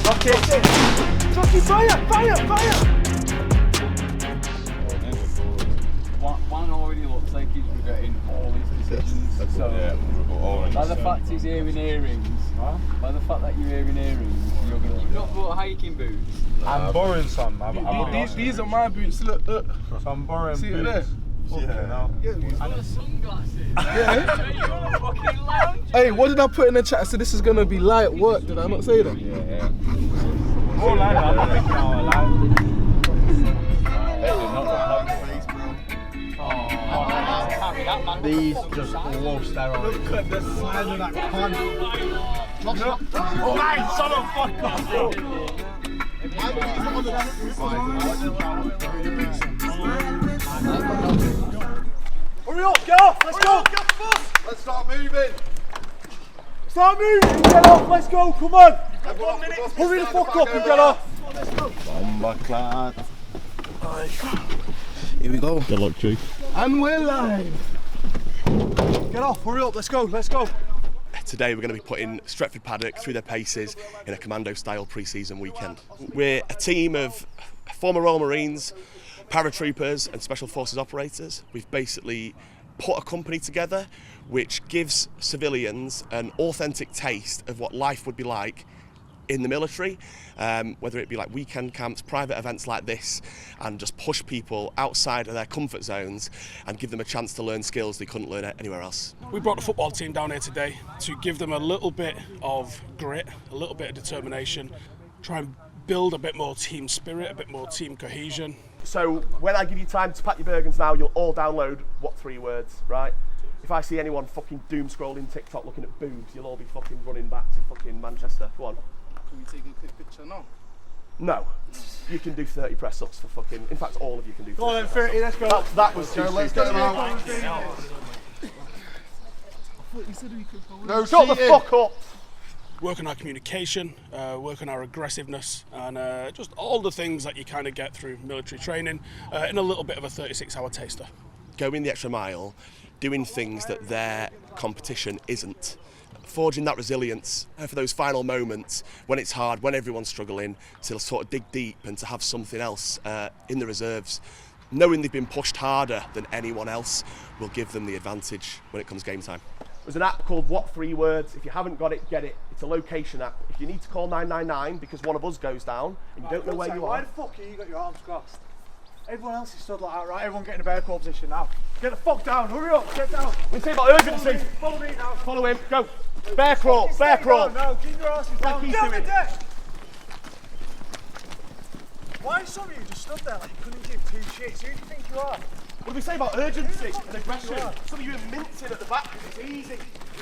Rock it! Chucky, fire! One already looks like he's regretting all his decisions. By the fact he's wearing earrings, by the fact that you're wearing earrings, you've not bought hiking boots. I'm borrowing some. These are my boots. Look. So I'm borrowing See it boots. there? He's got sunglasses. You're fucking lounge. Hey, what did I put in the chat? I said this is gonna be light work. Did I not say that? Yeah. More like that. I'm not thinking out These just love steroids. Look at the size of that can. Oh my son of fuck off! Hurry up, get off, let's go! Let's start moving. Start moving, get off, let's go, come on! Hurry the fuck up and get off! Bombaclad. Here we go. Good luck, Chief. And we're live! Get off, hurry up, let's go. Today we're going to be putting Stretford Paddock through their paces in a commando-style pre-season weekend. We're a team of former Royal Marines, Paratroopers and Special Forces Operators. We've basically put a company together which gives civilians an authentic taste of what life would be like in the military, whether it be like weekend camps, private events like this, and just push people outside of their comfort zones and give them a chance to learn skills they couldn't learn anywhere else. We brought the football team down here today to give them a little bit of grit, a little bit of determination, try and build a bit more team spirit, a bit more team cohesion. So when I give you time to pack your bergens now, you'll all download what 3 words, right? If I see anyone fucking doom scrolling TikTok looking at boobs, you'll all be fucking running back to fucking Manchester. Go on. Can we take a quick picture now? No, you can do 30 press ups for fucking. In fact, all of you can do 30. Go on then, 30, let's go. That was too Let's stupid. get them out. No, Shut the fuck up! Work on our communication, work on our aggressiveness, and just all the things that you kind of get through military training in a little bit of a 36-hour taster. Going the extra mile, doing things that their competition isn't. Forging that resilience for those final moments when it's hard, when everyone's struggling, to sort of dig deep and to have something else in the reserves. Knowing they've been pushed harder than anyone else will give them the advantage when it comes game time. There's an app called What 3 Words. If you haven't got it, get it. It's a location app. If you need to call 999 because one of us goes down and you don't know where you Why are. the fuck have you got your arms crossed? Everyone else is stood like that, right? Everyone get in a bear claw position now. Get the fuck down, hurry up, get down. We say about urgency. Follow me now. Follow him, go. Bear crawl, bear crawl. No, keep your asses down. he's Get on the doing. deck. Why some of you just stood there like you couldn't give 2 shits? Who do you think you are? What do we say about urgency and aggression? Some of you are mincing at the back because it's easy.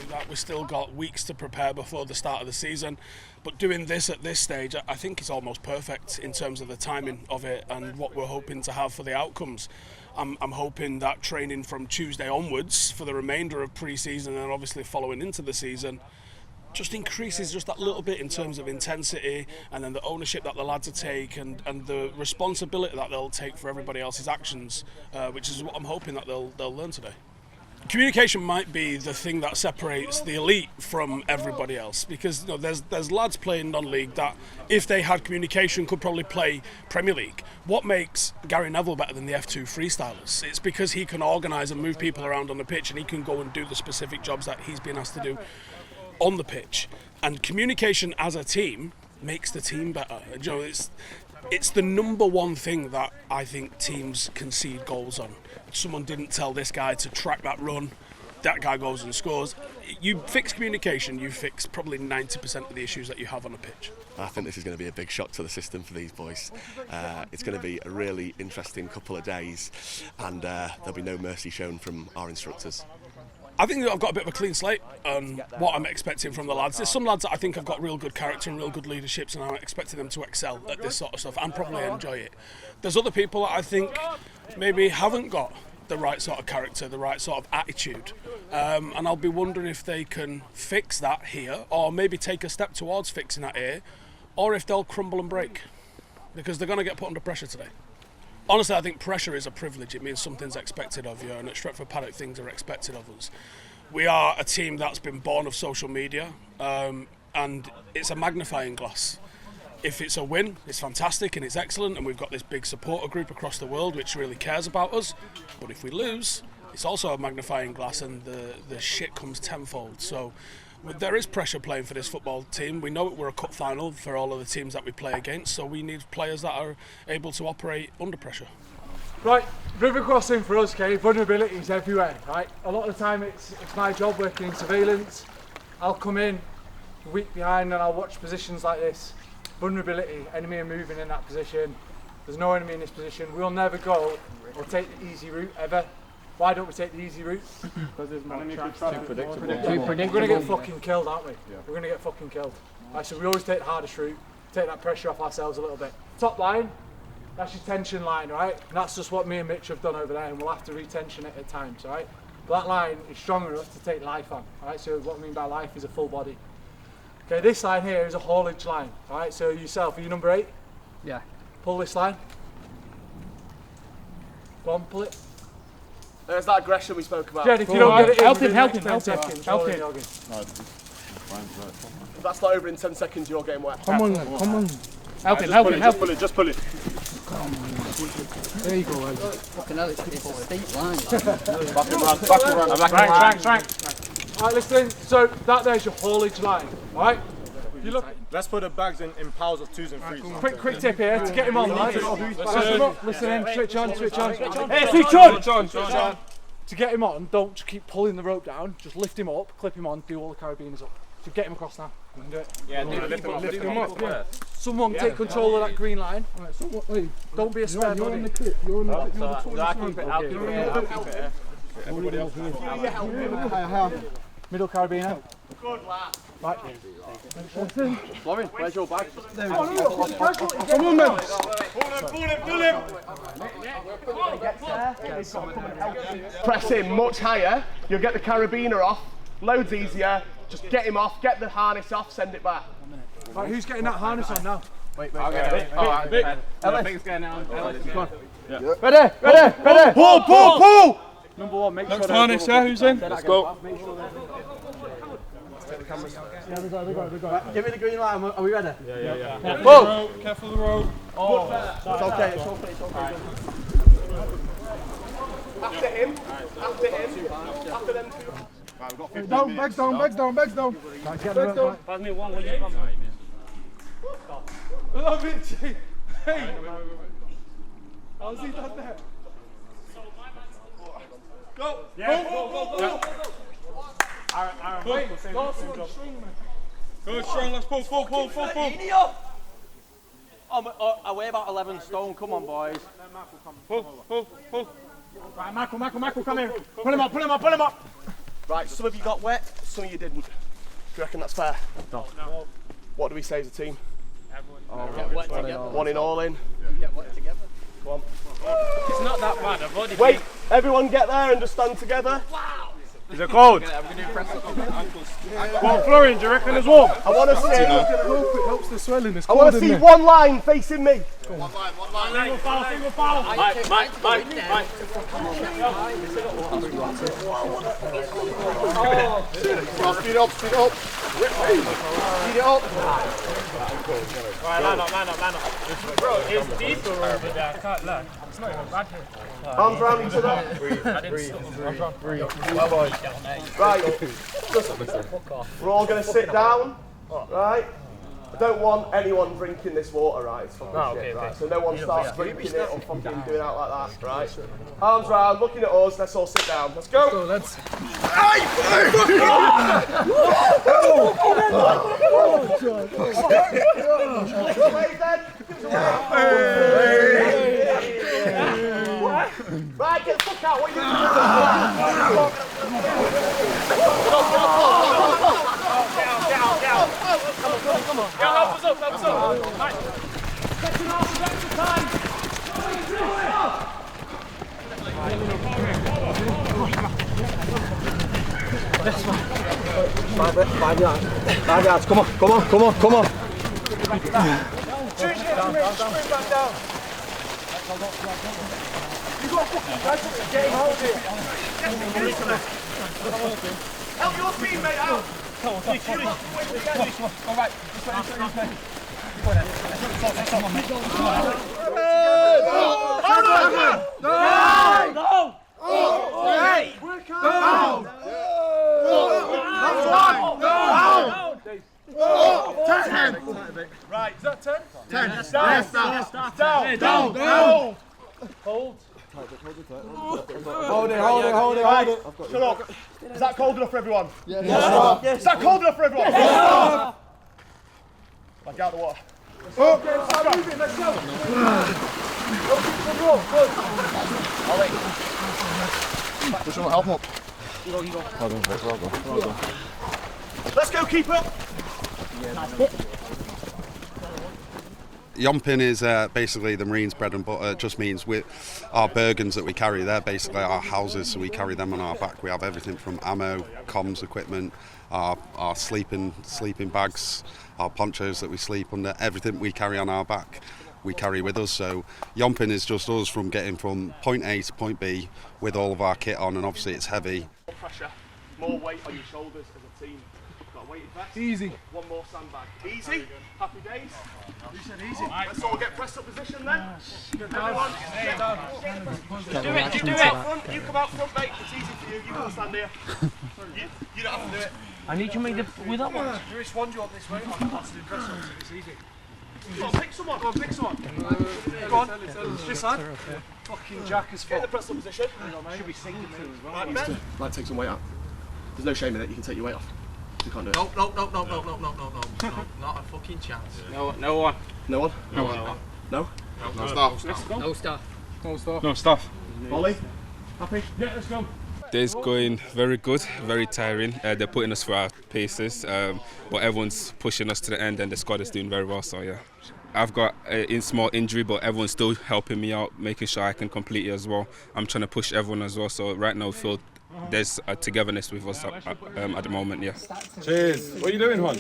That we've still got weeks to prepare before the start of the season, but doing this at this stage I think is almost perfect in terms of the timing of it and what we're hoping to have for the outcomes. I'm hoping that training from Tuesday onwards for the remainder of pre-season and obviously following into the season just increases just that little bit in terms of intensity, and then the ownership that the lads will take and the responsibility that they'll take for everybody else's actions, which is what I'm hoping that they'll learn today. Communication might be the thing that separates the elite from everybody else, because you know, there's lads playing non-league that, if they had communication, could probably play Premier League. What makes Gary Neville better than the F2 freestylers? It's because he can organise and move people around on the pitch, and he can go and do the specific jobs that he's been asked to do on the pitch. And communication as a team makes the team better. You know, it's the number one thing that I think teams concede goals on. Someone didn't tell this guy to track that run, that guy goes and scores. You fix communication, you fix probably 90% of the issues that you have on a pitch. I think this is going to be a big shock to the system for these boys. It's going to be a really interesting couple of days, and there'll be no mercy shown from our instructors. I think that I've got a bit of a clean slate on what I'm expecting from the lads. There's some lads that I think have got real good character and real good leaderships, and I'm expecting them to excel at this sort of stuff and probably enjoy it. There's other people that I think maybe haven't got the right sort of character, the right sort of attitude, and I'll be wondering if they can fix that here, or maybe take a step towards fixing that here, or if they'll crumble and break, because they're going to get put under pressure today. Honestly, I think pressure is a privilege. It means something's expected of you, and at Stretford Paddock things are expected of us. We are a team that's been born of social media, and it's a magnifying glass. If it's a win, it's fantastic and it's excellent, and we've got this big supporter group across the world which really cares about us. But if we lose, it's also a magnifying glass, and the shit comes tenfold. So there is pressure playing for this football team. We know we're a cup final for all of the teams that we play against, so we need players that are able to operate under pressure. Right, river crossing for us, okay, vulnerability is everywhere, right? A lot of the time it's my job working in surveillance. I'll come in a week behind and I'll watch positions like this. Vulnerability, enemy are moving in that position. There's no enemy in this position. We'll never go or take the easy route ever. Why don't we take the easy route? Because there's more traps. Too predictable. We're going to get fucking killed, aren't we? Yeah. We're going to get fucking killed. Right, so we always take the hardest route, take that pressure off ourselves a little bit. Top line, that's your tension line, right? And that's just what me and Mitch have done over there, and we'll have to retension it at times, right? But that line is strong enough to take life on, right? So what I mean by life is a full body. Okay, this line here is a haulage line, right? So yourself, are you number 8? Yeah. Pull this line. Go on, pull it. There's that aggression we spoke about. Jed, if you don't get it in, help him. help him. If that's not over in 10 seconds, you're getting wet. Come on. Help him. Just pull it. There you go, Ed. Fucking hell, it's a steep line. Frank. Alright, listen, so that there's your haulage line, alright? You look. Let's put the bags in piles of 2s and 3s. Quick tip here to get him on, right? Listen in, switch on. Hey, Switch on. To get him on, don't just keep pulling the rope down, just lift him up, clip him on, do all the carabiners up. So get him across now. You can do it. Yeah, lift him up. Yeah. Someone take control of that green line. Don't be a spare body. I'll keep it. Everybody else middle carabiner. Good lad. Right. Lauren, where's your bag? Come on, man. Pull him. Press him much higher, you'll get the carabiner off, loads easier, just get him off, get the harness off, send it back. Right, who's getting that harness on now? Wait. Alright, Ellis. Come on. Ready! Pull! Number 1, make sure Next harness, yeah, who's in? Let's go. Give me the green light, are we ready? Yeah. Pull! Careful of the road. It's okay. After him. After them two. Right, we've got 15 Down, minutes. bags down. Pass me one, will you come? Love it, G. Hey! How's he done that? Go! Go! Aaron, Good, strong, let's pull. I weigh about 11 stone, come on boys. Pull. Right, Michael, come here. Pull him up. Right, some of you got wet, some of you didn't. Do you reckon that's fair? No. What do we say as a team? Get wet together. One in, all in. Get wet together. Come on. It's not that bad, I've already Wait, everyone get there and just stand together. Is it cold? We're going to do press up on the ankles. Well, Florian, do you reckon it's warm? I want to see. It helps the swelling. I want to see one line facing me. One line. Single foul. Mike. Speed up. Speed it up. Right, line up. Bro, it's deeper over there. I can't lie. It's not even bad here. Arms around each other. Breathe. Right. We're all going to sit down. Right. I don't want anyone drinking this water, right? It's fucking shit, right? So no one starts drinking it or fucking doing out like that, right? Arms round, looking at us, let's all sit down. Let's go! Let's... Right, get the fuck out, what are you doing? Come on. Help us up. Right. Second half of extra time. Five yards. Come on. Sprint back down. You got fucking guys up to get him out of here. Help your teammate out. All right. Right, is that 10? 10. Yes, down. Down. Hold. Hold it. Shut up. Is that cold enough for everyone? Yes. Is that cold enough for everyone? Yes. Like out the water. Okay, start moving, let's go. Push on, help him up. Let's go, keeper. Yumping is basically the Marines' bread and butter. It just means our Bergens that we carry, they're basically our houses, so we carry them on our back. We have everything from ammo, comms equipment, our sleeping bags, our ponchos that we sleep under, everything we carry on our back, we carry with us. So Yumping is just us from getting from point A to point B with all of our kit on, and obviously it's heavy. More pressure, more weight on your shoulders as a team. Got a weighted vest. Easy. One more sandbag. Easy. Happy days. You said easy. Let's all get pressed up position then. Everyone. Do it. You come out front, mate. It's easy for you. You can stand here. You don't have to do it. I need to make the with that one. Which one do you want this way? That's the press up, it's easy. Go on, pick someone. Go on, pick someone. Go on. This side. Fucking jack as Get in fuck. the press up position. Should be sinking too as well. Right, Ben. Like, take some weight out. There's no shame in it. You can take your weight off. You can't do it. No, not a fucking chance. No one. No one? No? No stuff. Molly? Happy? Yeah, let's go. Day's going very good, very tiring. They're putting us through our paces, but everyone's pushing us to the end, and the squad is doing very well. So yeah, I've got a small injury, but everyone's still helping me out, making sure I can complete it as well. I'm trying to push everyone as well. So right now, we feel there's a togetherness with us at the moment. Yeah. Cheers. What are you doing, Juan?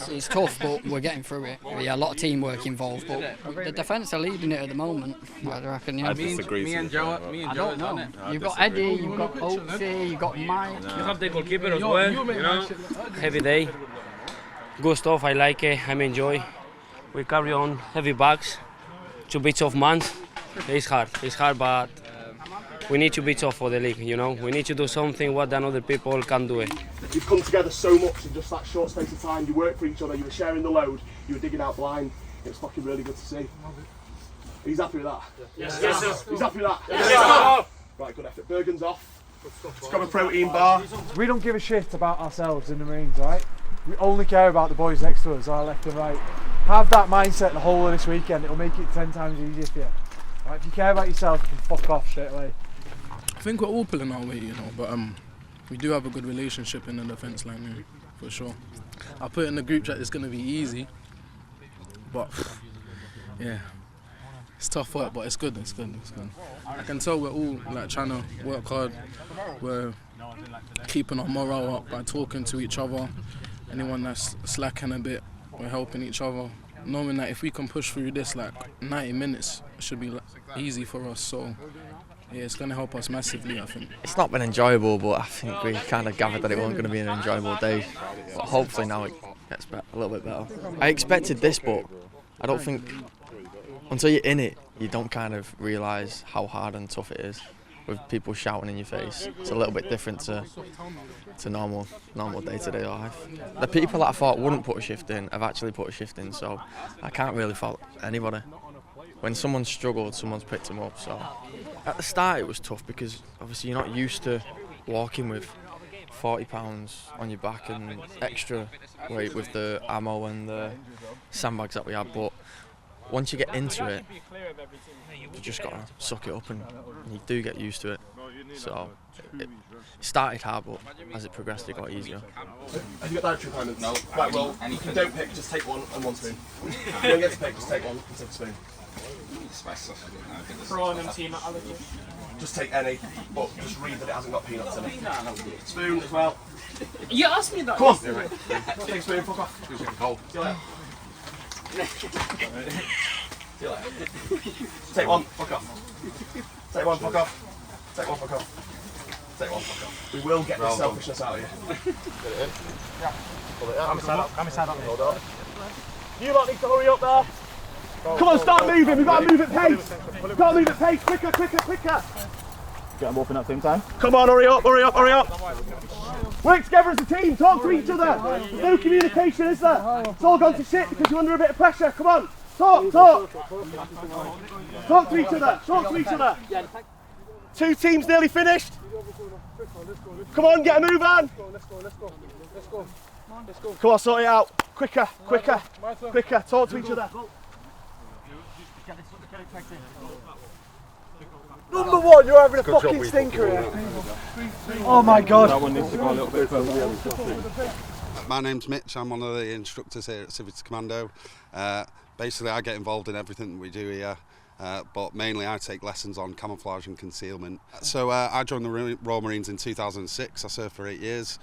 It's tough, but we're getting through it. Yeah, a lot of teamwork involved, but the defence are leading it at the moment. I reckon. Yeah. Me and Joe. I don't know. You've got Eddie, you've got Oatsy, you've got Mike. You have the goalkeeper as well, you know. Heavy day. Good stuff, I like it, I enjoy. We carry on heavy bags. 2 bits of months. It's hard, but we need to be tough for the league, you know. We need to do something what than other people can do it. You've come together so much in just that short space of time. You work for each other, you were sharing the load, you were digging out blind. It was fucking really good to see. He's happy with that? Yes, sir. He's happy with that? Yes, sir. Right, good effort. Bergen's off. Let's grab a protein bar. We don't give a shit about ourselves in the Marines, right? We only care about the boys next to us, our left and right. Have that mindset the whole of this weekend, it'll make it 10 times easier for you. Right, if you care about yourself, you can fuck off straight away. I think we're all pulling our weight, you know, but we do have a good relationship in the defence line, yeah, for sure. I put in the group chat it's going to be easy, but yeah, it's tough work, but it's good. I can tell we're all like trying to work hard. We're keeping our morale up by talking to each other. Anyone that's slacking a bit, we're helping each other. Knowing that if we can push through this like 90 minutes, it should be easy for us. So yeah, it's going to help us massively, I think. It's not been enjoyable, but I think we kind of gathered that it wasn't going to be an enjoyable day. But hopefully now it gets a little bit better. I expected this, but I don't think until you're in it, you don't kind of realise how hard and tough it is with people shouting in your face. It's a little bit different to normal day-to-day life. The people that I thought wouldn't put a shift in have actually put a shift in, so I can't really fault anybody. When someone's struggled, someone's picked them up. So at the start it was tough because obviously you're not used to walking with 40 pounds on your back and extra weight with the ammo and the sandbags that we had, but once you get into it, you just got to suck it up and you do get used to it. So it started hard, but as it progressed it got easier. Have you got dietary requirements? No. Right, well, if you don't pick, just take one and one spoon. If you don't get to pick, just take one and take a spoon. Prawn and peanut allergy. Just take any, but just read that it hasn't got peanuts in it. Spoon as well. You asked me that. Come on. Take a spoon, fuck off. See you later. See you later. Take one, fuck off. Take one, fuck off. Take one, fuck off. Take one. We will get this selfishness out of you. I'm inside up. Hold on. You lot need to hurry up there. Come on, start moving. We've got to move at pace. We've got to move at pace. Quicker. Get them open at the same time. Come on, hurry up. Work together as a team. Talk to each other. There's no communication, is there? It's all gone to shit because you're under a bit of pressure. Come on. Talk. Talk to each other. 2 teams nearly finished. Come on, get a move on. Come on, sort it out. Quicker. Talk to each other. Number 1, you're having a fucking stinker here. Oh my God. That one needs to go a little bit further. My name's Mitch, I'm one of the instructors here at Civvy Commando. Basically I get involved in everything we do here, but mainly I take lessons on camouflage and concealment. So I joined the Royal Marines in 2006, I served for 8 years,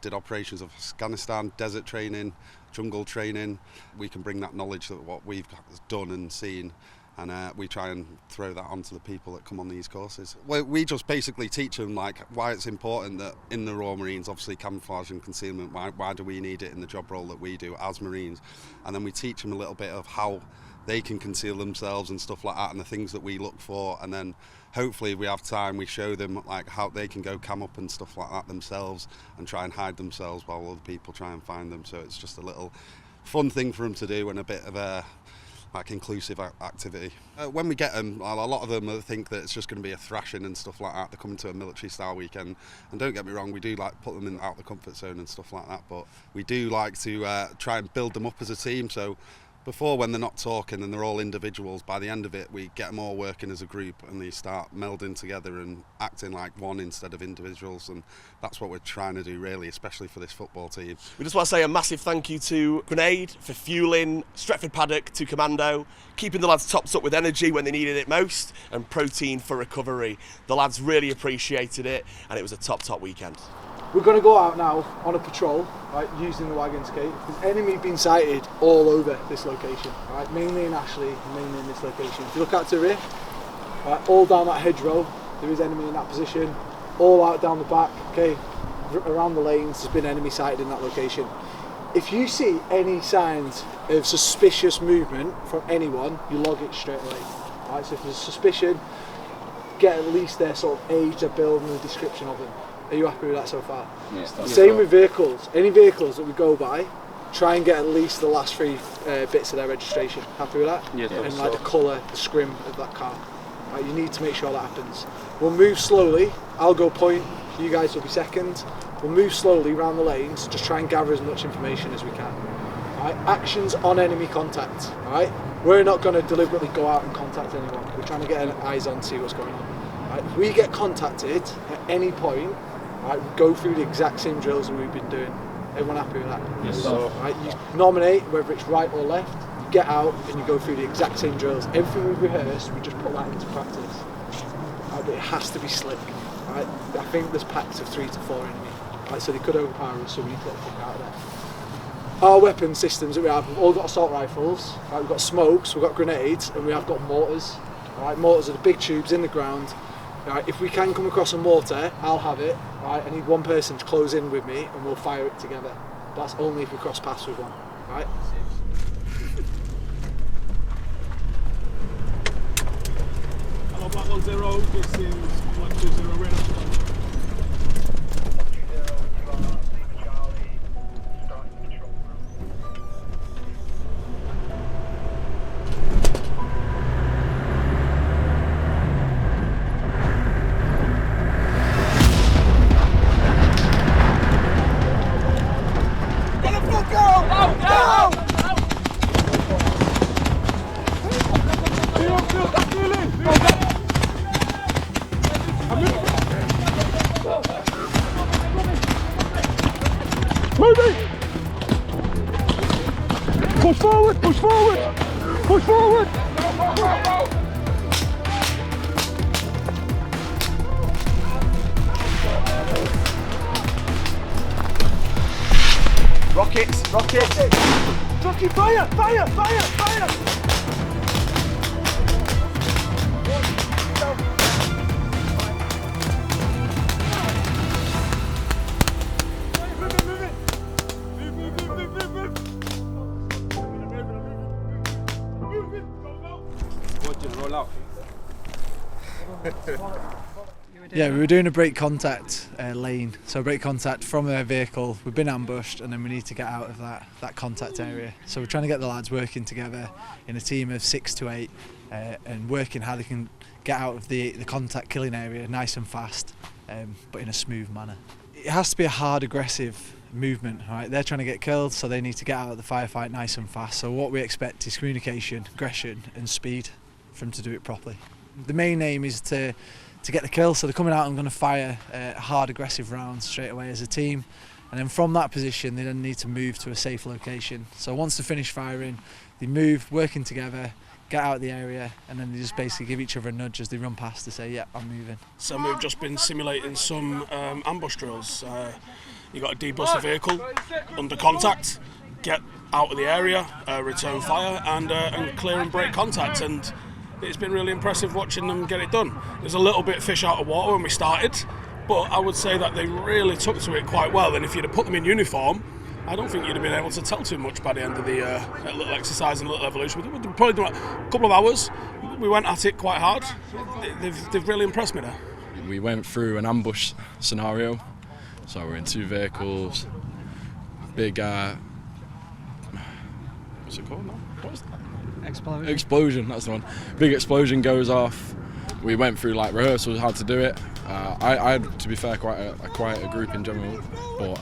did operations of Afghanistan, desert training, jungle training. We can bring that knowledge of what we've done and seen, and we try and throw that onto the people that come on these courses. We just basically teach them like why it's important that in the Royal Marines, obviously camouflage and concealment, why do we need it in the job role that we do as Marines, and then we teach them a little bit of how they can conceal themselves and stuff like that, and the things that we look for, and then hopefully we have time, we show them like how they can go cam up and stuff like that themselves and try and hide themselves while other people try and find them. So it's just a little fun thing for them to do and a bit of a like inclusive activity. When we get them, a lot of them think that it's just going to be a thrashing and stuff like that. They're coming to a military style weekend, and don't get me wrong, we do like put them out the comfort zone and stuff like that, but we do like to try and build them up as a team. So before, when they're not talking and they're all individuals, by the end of it we get them all working as a group and they start melding together and acting like one instead of individuals, and that's what we're trying to do really, especially for this football team. We just want to say a massive thank you to Grenade for fueling Stretford Paddock to Commando, keeping the lads topped up with energy when they needed it most, and Protein for recovery. The lads really appreciated it and it was a top weekend. We're going to go out now on a patrol, right, using the wagons, okay? There's enemy being sighted all over this location, right? Mainly in Ashley, mainly in this location. If you look out to the rear, right, all down that hedgerow, there is enemy in that position. All out down the back, okay? Around the lanes, there's been enemy sighted in that location. If you see any signs of suspicious movement from anyone, you log it straight away, right? So if there's suspicion, get at least their sort of age, their build, and the description of them. Are you happy with that so far? Yes. Same with vehicles. Any vehicles that we go by, try and get at least the last 3 bits of their registration. Happy with that? Yes. And like the colour, the scrim of that car. Right, you need to make sure that happens. We'll move slowly. I'll go point. You guys will be second. We'll move slowly around the lanes. Just try and gather as much information as we can. Right? Actions on enemy contact. Right? We're not going to deliberately go out and contact anyone. We're trying to get eyes on, see what's going on. Right? If we get contacted at any point, right, we go through the exact same drills that we've been doing. Everyone happy with that? Yes. So, right, you nominate whether it's right or left, you get out and you go through the exact same drills. Everything we've rehearsed, we just put that into practice. Right, but it has to be slick. Right? I think there's packs of 3 to 4 enemy. Right, so they could overpower us, so we need to get the fuck out of there. Our weapon systems that we have, we've all got assault rifles, right, we've got smokes, we've got grenades, and we have got mortars. Right, mortars are the big tubes in the ground. Right, if we can come across a mortar, I'll have it. Right, I need one person to close in with me and we'll fire it together. That's only if we cross paths with one. Right? Hello, Black 10, this is Black 20 Red. Push forward, push forward, push forward. Rockets, rockets. Rocket, fire, fire, fire, fire. Just roll out. Yeah, we were doing a break contact lane, so break contact from a vehicle. We've been ambushed and then we need to get out of that contact area. So we're trying to get the lads working together in a team of 6 to 8 and working how they can get out of the contact killing area nice and fast, but in a smooth manner. It has to be a hard, aggressive movement, right? They're trying to get killed, so they need to get out of the firefight nice and fast. So what we expect is communication, aggression and speed for them to do it properly. The main aim is to get the kill, so they're coming out and going to fire hard, aggressive rounds straight away as a team, and then from that position they then need to move to a safe location. So once they finish firing, they move, working together, get out of the area, and then they just basically give each other a nudge as they run past to say, yeah, I'm moving. So we've just been simulating some ambush drills. You've got to debus the vehicle under contact, get out of the area, return fire, and clear and break contact. And it's been really impressive watching them get it done. There's a little bit fish out of water when we started, but I would say that they really took to it quite well. And if you'd have put them in uniform, I don't think you'd have been able to tell too much by the end of the little exercise and little evolution. We've probably done a couple of hours. We went at it quite hard. They've really impressed me there. We went through an ambush scenario, so we're in 2 vehicles, big, what's it called now? What is that? Explosion, that's the one. Big explosion goes off. We went through like rehearsals, how to do it. I had, to be fair, quite a group in general, but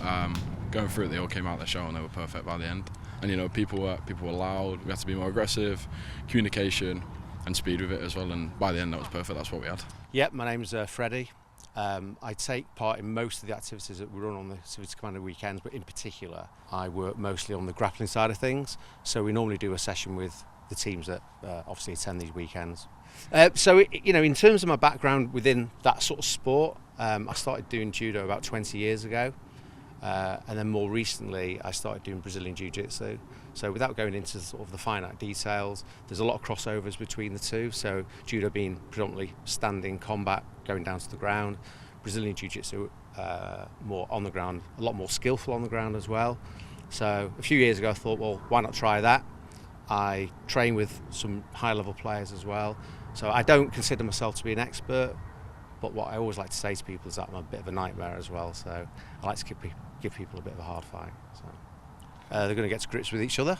going through it, they all came out the show and they were perfect by the end. And you know, people were loud. We had to be more aggressive, communication and speed with it as well. And by the end, that was perfect. That's what we had. Yep, my name's Freddie. I take part in most of the activities that we run on the Civvy Commando weekends, but in particular, I work mostly on the grappling side of things. So we normally do a session with the teams that obviously attend these weekends. You know, in terms of my background within that sort of sport, I started doing judo about 20 years ago, and then more recently I started doing Brazilian Jiu-Jitsu. So without going into sort of the finite details, there's a lot of crossovers between the two. So judo being predominantly standing combat, going down to the ground, Brazilian Jiu-Jitsu more on the ground, a lot more skillful on the ground as well. So a few years ago I thought, well, why not try that? I train with some high-level players as well, so I don't consider myself to be an expert, but what I always like to say to people is that I'm a bit of a nightmare as well, so I like to give people a bit of a hard fight. So they're going to get to grips with each other.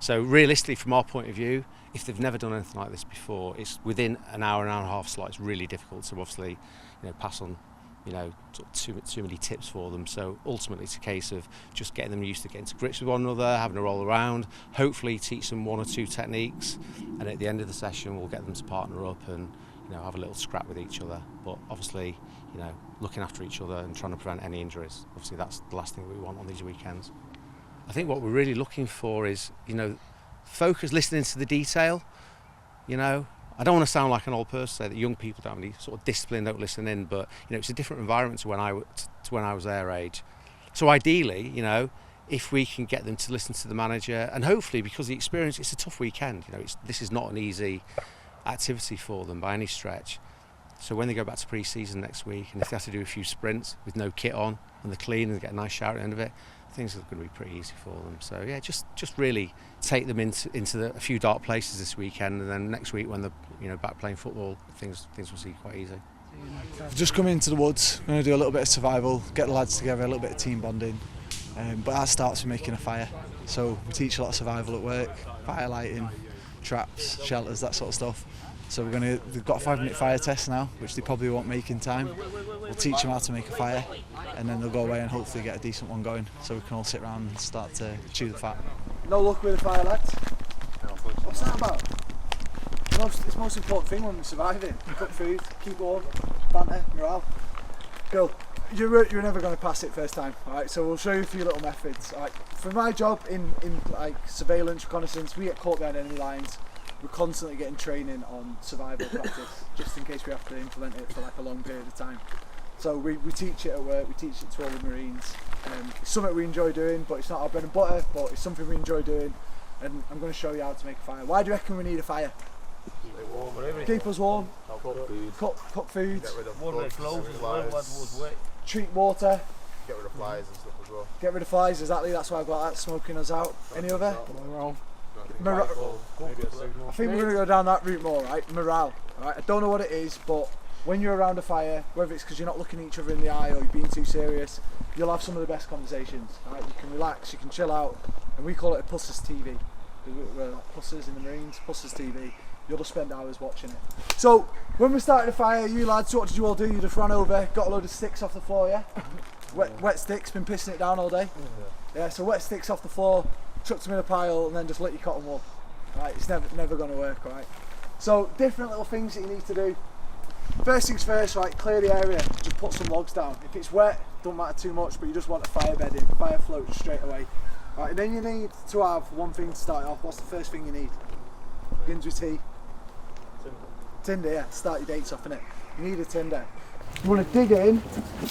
So realistically, from our point of view, if they've never done anything like this before, it's within an hour and a half slot. It's really difficult to obviously, pass on, sort of too many tips for them. So ultimately, it's a case of just getting them used to getting to grips with one another, having a roll around, hopefully teach them 1 or 2 techniques, and at the end of the session, we'll get them to partner up and have a little scrap with each other. But obviously, looking after each other and trying to prevent any injuries. Obviously, that's the last thing we want on these weekends. I think what we're really looking for is, focus, listening to the detail. I don't want to sound like an old person, say that young people don't have any sort of discipline, don't listen in, but it's a different environment to when I was their age. So ideally, if we can get them to listen to the manager, and hopefully, because the experience, it's a tough weekend. This is not an easy activity for them by any stretch. So when they go back to pre-season next week, and if they have to do a few sprints with no kit on, and they're clean and they get a nice shower at the end of it, things are going to be pretty easy for them. So yeah, just really take them into a few dark places this weekend, and then next week when they're back playing football, things will see quite easy. We've just come into the woods, going to do a little bit of survival, get the lads together, a little bit of team bonding, but that starts with making a fire. So we teach a lot of survival at work, fire lighting, traps, shelters, that sort of stuff. So we've got a 5-minute fire test now, which they probably won't make in time. We'll teach them how to make a fire, and then they'll go away and hopefully get a decent one going, so we can all sit around and start to chew the fat. No luck with the fire, lads? What's that about? It's the most important thing when we're surviving. Cook food, keep warm, banter, morale. Cool. You're never going to pass it first time, alright? So we'll show you a few little methods. Alright, for my job in like surveillance, reconnaissance, we get caught behind enemy lines. We're constantly getting training on survival practice, just in case we have to implement it for like a long period of time. So we teach it at work, we teach it to all the Marines. It's something we enjoy doing, but it's not our bread and butter, but it's something we enjoy doing, and I'm going to show you how to make a fire. Why do you reckon we need a fire? Keep us warm, cook food, get rid of clothes as well, treat water, get rid of flies and stuff as well. Get rid of flies, exactly, that's why I've got that smoking us out. Any other? I think we're going to go down that route more, right? Morale, right? I don't know what it is, but when you're around a fire, whether it's because you're not looking at each other in the eye or you're being too serious, you'll have some of the best conversations, right? You can relax, you can chill out, and we call it a Pussers TV. We're like Pussers in the Marines, Pussers TV. You'll just spend hours watching it. So, when we started a fire, you lads, what did you all do? You just ran over, got a load of sticks off the floor, yeah? Wet sticks, been pissing it down all day? Yeah, so wet sticks off the floor, chucked them in a pile, and then just lit your cotton wool. Right, it's never going to work, right? So, different little things that you need to do. First things first, right, clear the area, just put some logs down. If it's wet, don't matter too much, but you just want a fire bed in, fire float just straight away. Right, and then you need to have one thing to start off. What's the first thing you need? Begins with T. Tinder, yeah, start your dates off, innit? You need a tinder. You want to dig in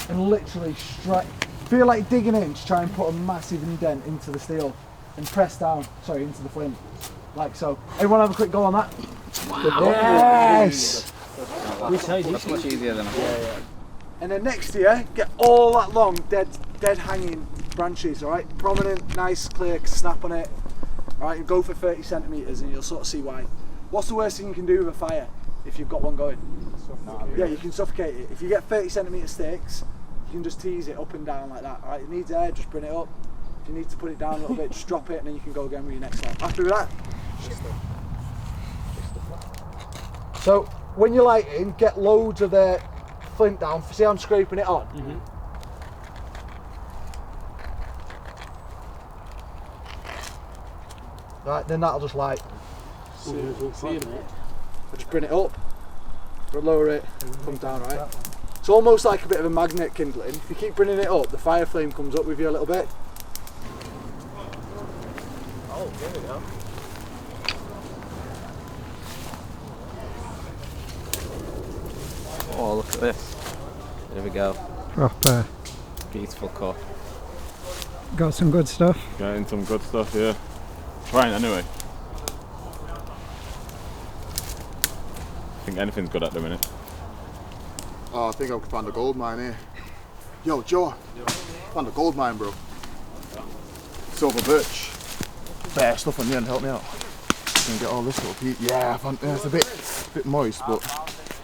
and literally feel like digging in to try and put a massive indent into the steel and press down, into the flint, like so. Everyone have a quick go on that? Wow. Yes! That's much easier than I thought. And then next to you, get all that long, dead hanging branches, alright? Prominent, nice, clear snap on it. Alright, you go for 30 centimetres and you'll sort of see why. What's the worst thing you can do with a fire if you've got one going? Yeah, you can suffocate it. If you get 30 centimetre sticks, you can just tease it up and down like that. Alright, it needs air, just bring it up. If you need to put it down a little bit, just drop it and then you can go again with your next one. Happy with that? So, when you're lighting, get loads of the flint down. See how I'm scraping it on? Right, then that'll just light. Just bring it up, lower it, come down, right? It's almost like a bit of a magnet kindling. If you keep bringing it up, the fire flame comes up with you a little bit. Oh, there we go. Oh, look at this. There we go. Proper. Beautiful cut. Got some good stuff. Getting some good stuff, yeah. Trying anyway. I think anything's good at the minute. Oh, I think I found a gold mine here. Yo, Joe. Found a gold mine, bro. Silver birch. Bare stuff on the end, help me out. Can get all this little peat. Yeah, I found, it's a bit moist, but.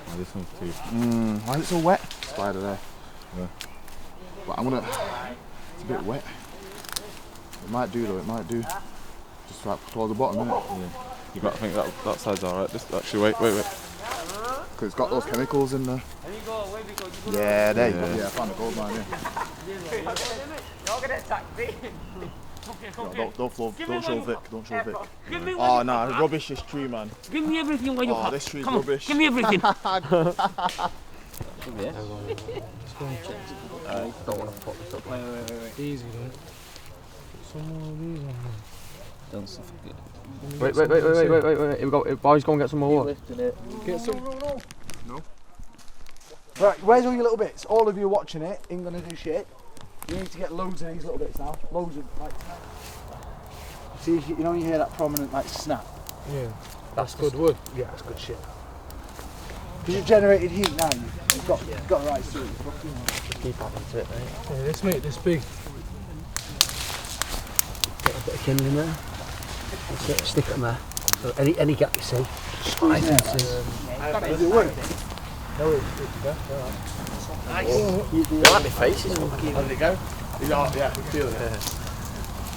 Oh, this one's too. Why is it so wet? Spider there. Yeah. But I'm gonna. It's a bit wet. It might do though. It might do. Just right towards the bottom, innit? Yeah. You got to think that side's alright. Just actually wait. Because it's got those chemicals in there. Yeah, there you go. Yeah, I found a gold mine here. You're gonna attack me. No, don't show Vic. Don't show Vic. Oh nah, rubbish this tree, man. Give me everything while you're this tree's Come rubbish. On, give me everything. Yeah. Don't want to put this up. Wait. Easy, man. Some more of these on there. Don't suffocate. Wait. Here we go. Boys, go and get some more water. Get some. No. Right, where's all your little bits? All of you watching it ain't gonna do shit. You need to get loads of these little bits now. Loads of, like, see, you know when you hear that prominent, like, snap? Yeah. That's good wood. Yeah, that's good shit. Because you've generated heat now, you've got the right to it. Just keep adding to it, mate. Yeah, let's make this big. Get a bit of kindling there. That's it, stick it in there. So any gap you see, squeeze it. Does it work? No, it's good. Nice. You like my face? How did it go? Yeah, feel it.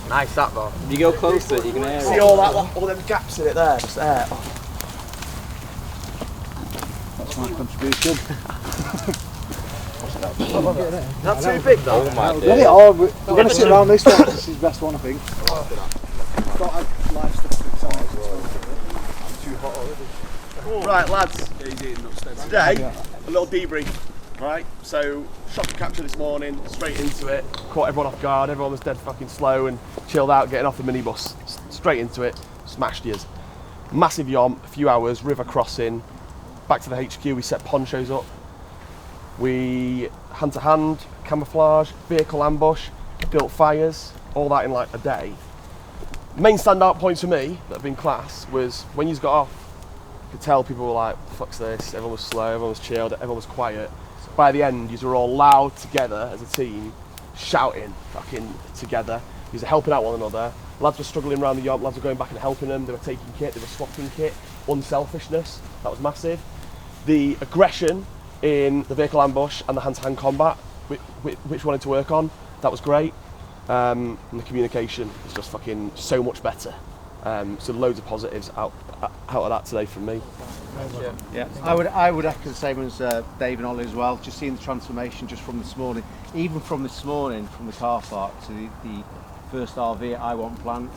Nice that though. If you go close to it, you can hear it. See all them gaps in it there, just there. That's my contribution. Is that too big though? Oh my We're going to sit around this one. This is the best one, I think. Got a live stuff Too hot already. Right, lads. Today, a little debrief. Right, so shock and capture this morning, straight into it. Caught everyone off guard. Everyone was dead fucking slow and chilled out, getting off the minibus. Straight into it, smashed yours. Massive yomp, a few hours, river crossing. Back to the HQ, we set ponchos up. We hand to hand, camouflage, vehicle ambush, built fires, all that in like a day. Main standout points for me that have been class was when you got off, you could tell people were like, fuck's this, everyone was slow, everyone was chilled, everyone was quiet. By the end, you were all loud together as a team, shouting fucking together. You were helping out one another. Lads were struggling around the yard, lads were going back and helping them, they were taking kit, they were swapping kit. Unselfishness, that was massive. The aggression in the vehicle ambush and the hand-to-hand combat, which we wanted to work on, that was great. And the communication is just fucking so much better. So loads of positives out of that today from me. Yeah, I would echo the same as Dave and Ollie as well. Just seeing the transformation just from this morning, even from this morning, from the car park to the first RV at I Want Plants.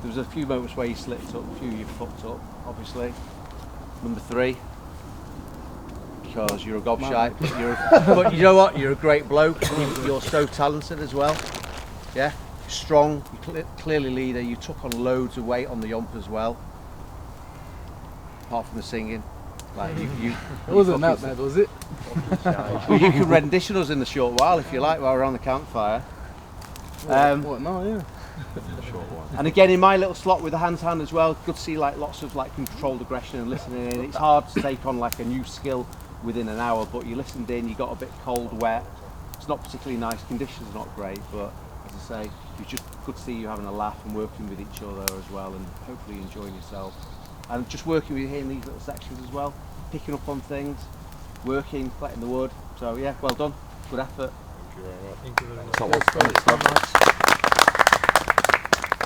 There was a few moments where you slipped up, a few you fucked up, obviously. Number 3, because you're a gobshite, but you know what? You're a great bloke. You're so talented as well. Yeah, strong. You're clearly leader. You took on loads of weight on the Yump as well. Apart from the singing, like you it wasn't that bad, was it? Well, you can rendition us in a short while if you like, while we're on the campfire. What? No, yeah. And again, in my little slot with the hand-to-hand as well, good to see like lots of like controlled aggression and listening in. It's hard to take on like a new skill within an hour, but you listened in, you got a bit cold, wet. It's not particularly nice, conditions are not great, but as I say, it's just good to see you having a laugh and working with each other as well, and hopefully enjoying yourself. And just working with you here in these little sections as well, picking up on things, working, collecting the wood. So yeah, well done, good effort. Thank you very much.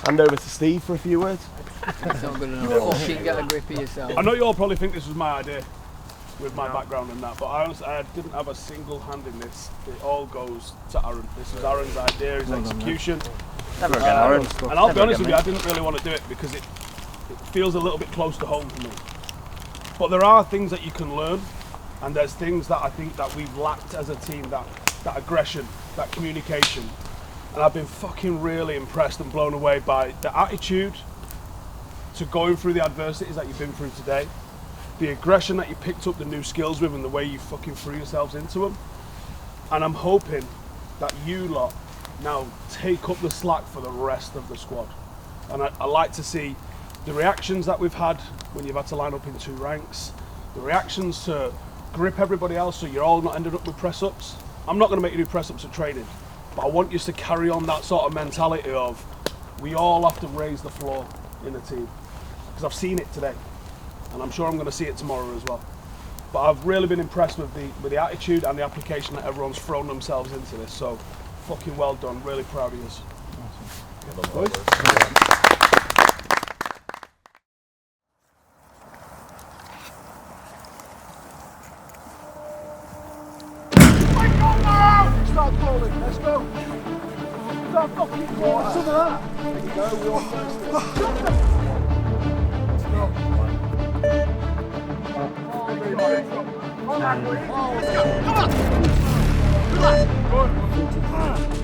Hand over to Steve for a few words. It's not good enough. Fucking get a grip of yourself. I know you all probably think this was my idea with my background and that, but I honestly I didn't have a single hand in this. It all goes to Aaron. This is Aaron's idea, his execution. Never again, Aaron. And I'll be honest with you, I didn't really want to do it because it feels a little bit close to home for me. But there are things that you can learn, and there's things that I think that we've lacked as a team, that aggression, that communication. And I've been fucking really impressed and blown away by the attitude to going through the adversities that you've been through today, the aggression that you picked up the new skills with, and the way you fucking threw yourselves into them. And I'm hoping that you lot now take up the slack for the rest of the squad. And I like to see the reactions that we've had when you've had to line up in 2 ranks, the reactions to grip everybody else so you're all not ended up with press-ups. I'm not going to make you do press-ups at training, but I want you to carry on that sort of mentality of we all have to raise the floor in the team, because I've seen it today and I'm sure I'm going to see it tomorrow as well. But I've really been impressed with the attitude and the application that everyone's thrown themselves into this, so fucking well done, really proud of you. Start calling, let's go. Start fucking calling some of that. There you go, we're on first. Come on.